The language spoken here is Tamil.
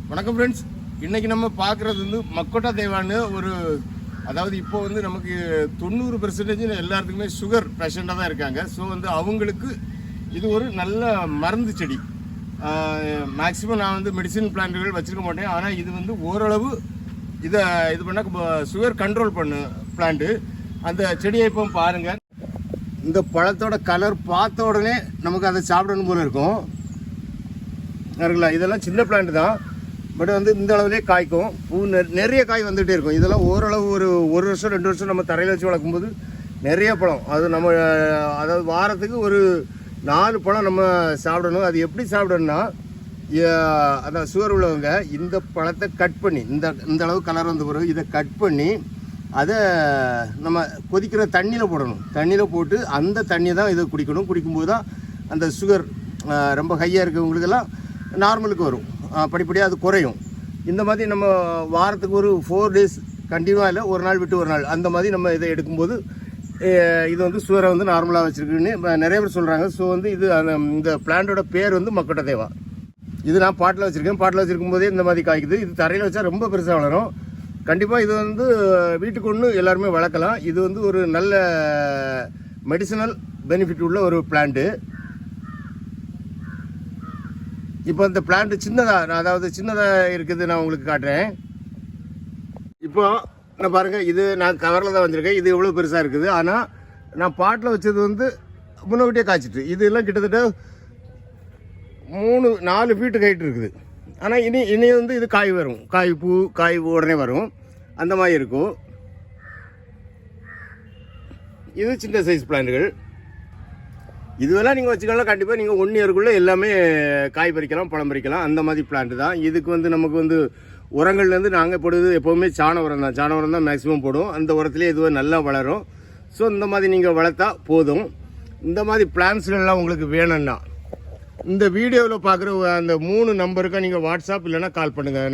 வணக்கம் ஃப்ரெண்ட்ஸ். இன்றைக்கி நம்ம பார்க்குறது வந்து மக்கோட்டா தேவான்னு ஒரு, அதாவது இப்போ வந்து நமக்கு 90% எல்லாத்துக்குமே சுகர் பேஷண்ட்டாக தான் இருக்காங்க. ஸோ வந்து அவங்களுக்கு இது ஒரு நல்ல மருந்து செடி. மேக்ஸிமம் நான் வந்து மெடிசின் பிளான்ட்டுகள் வச்சுருக்க மாட்டேன். ஆனால் இது வந்து ஓரளவு இதை இது பண்ணால் சுகர் கண்ட்ரோல் பண்ணு பிளான்ட்டு. அந்த செடியை இப்போ பாருங்கள். இந்த பழத்தோட கலர் பார்த்த உடனே நமக்கு அதை சாப்பிடணும் போல இருக்கும். இருக்குங்களா? இதெல்லாம் சின்ன பிளான்ட் தான், பட் வந்து இந்த அளவுலேயே காய்க்கும். பூ நிறைய காய் வந்துகிட்டே இருக்கும். இதெல்லாம் ஓரளவு ஒரு வருஷம் 2 வருஷம் நம்ம தரையில் வச்சு வளர்க்கும்போது நிறைய பழம். அது நம்ம அதாவது வாரத்துக்கு ஒரு 4 பழம் நம்ம சாப்பிடணும். அது எப்படி சாப்பிடணும்னா, அதான் சுகர் உள்ளவங்க இந்த பழத்தை கட் பண்ணி இந்த அளவு கலர் வந்த பிறகு இதை கட் பண்ணி அதை நம்ம கொதிக்கிற தண்ணியில் போடணும். தண்ணியில் போட்டு அந்த தண்ணியை தான் இதை குடிக்கணும். குடிக்கும்போது தான் அந்த சுகர் ரொம்ப ஹையாக இருக்கிறவங்களுக்கெல்லாம் நார்மலுக்கு வரும். படிப்படியாக அது குறையும். இந்த மாதிரி நம்ம வாரத்துக்கு ஒரு 4 டேஸ் கண்டினியூவாக இல்லை, ஒரு நாள் விட்டு ஒரு நாள் அந்த மாதிரி நம்ம இதை எடுக்கும்போது இது வந்து சுகரை வந்து நார்மலாக வச்சுருக்குன்னு நிறைய பேர் சொல்கிறாங்க. ஸோ வந்து இது இந்த பிளான்ட்டோட பேர் வந்து மக்கோட்டா தேவா. இது நான் பாட்டில் வச்சுருக்கேன். பாட்டில் வச்சுருக்கும் போதே இந்த மாதிரி காய்க்குது. இது தரையில் வச்சா ரொம்ப பெருசாக வளரும். கண்டிப்பாக இது வந்து வீட்டுக்கு ஒன்று எல்லாருமே வளர்க்கலாம். இது வந்து ஒரு நல்ல மெடிசினல் பெனிஃபிட் உள்ள ஒரு பிளான்ட்டு. இப்போ இந்த பிளான்ட் சின்னதாக இருக்குது. நான் உங்களுக்கு காட்டுறேன். இப்போ நான் பாருங்கள், இது நான் கவரில் தான் வச்சுருக்கேன். இது எவ்வளோ பெருசாக இருக்குது. ஆனால் நான் பாட்டில் வச்சது வந்து முன்னோட்டியே காய்ச்சிட்டு. இதெல்லாம் கிட்டத்தட்ட 3-4 ஃபீட்டு ஹைட் இருக்குது. ஆனால் இனி வந்து இது காய் வரும். காய் உடனே வரும். அந்த மாதிரி இருக்கும். இது சின்ன சைஸ் பிளான்ட்டுகள். இதுவெல்லாம் நீங்கள் வச்சுக்கலாம். கண்டிப்பாக நீங்கள் 1 இயருக்குள்ளே எல்லாமே காய் பறிக்கலாம், பழம் பறிக்கலாம். அந்த மாதிரி பிளான்ட்டு தான். இதுக்கு வந்து நமக்கு வந்து உரங்கள்லேருந்து நாங்கள் போடுறது எப்போவுமே சாண உரம் தான். சாண உரம் தான் மேக்ஸிமம் போடுவோம். அந்த உரத்துலேயே இதுவாக நல்லா வளரும். ஸோ இந்த மாதிரி நீங்கள் வளர்த்தா போதும். இந்த மாதிரி பிளான்ஸ்கள்லாம் உங்களுக்கு வேணும்னா இந்த வீடியோவில் பார்க்குற அந்த 3 நம்பருக்கு நீங்கள் வாட்ஸ்அப் இல்லைன்னா கால் பண்ணுங்கள்.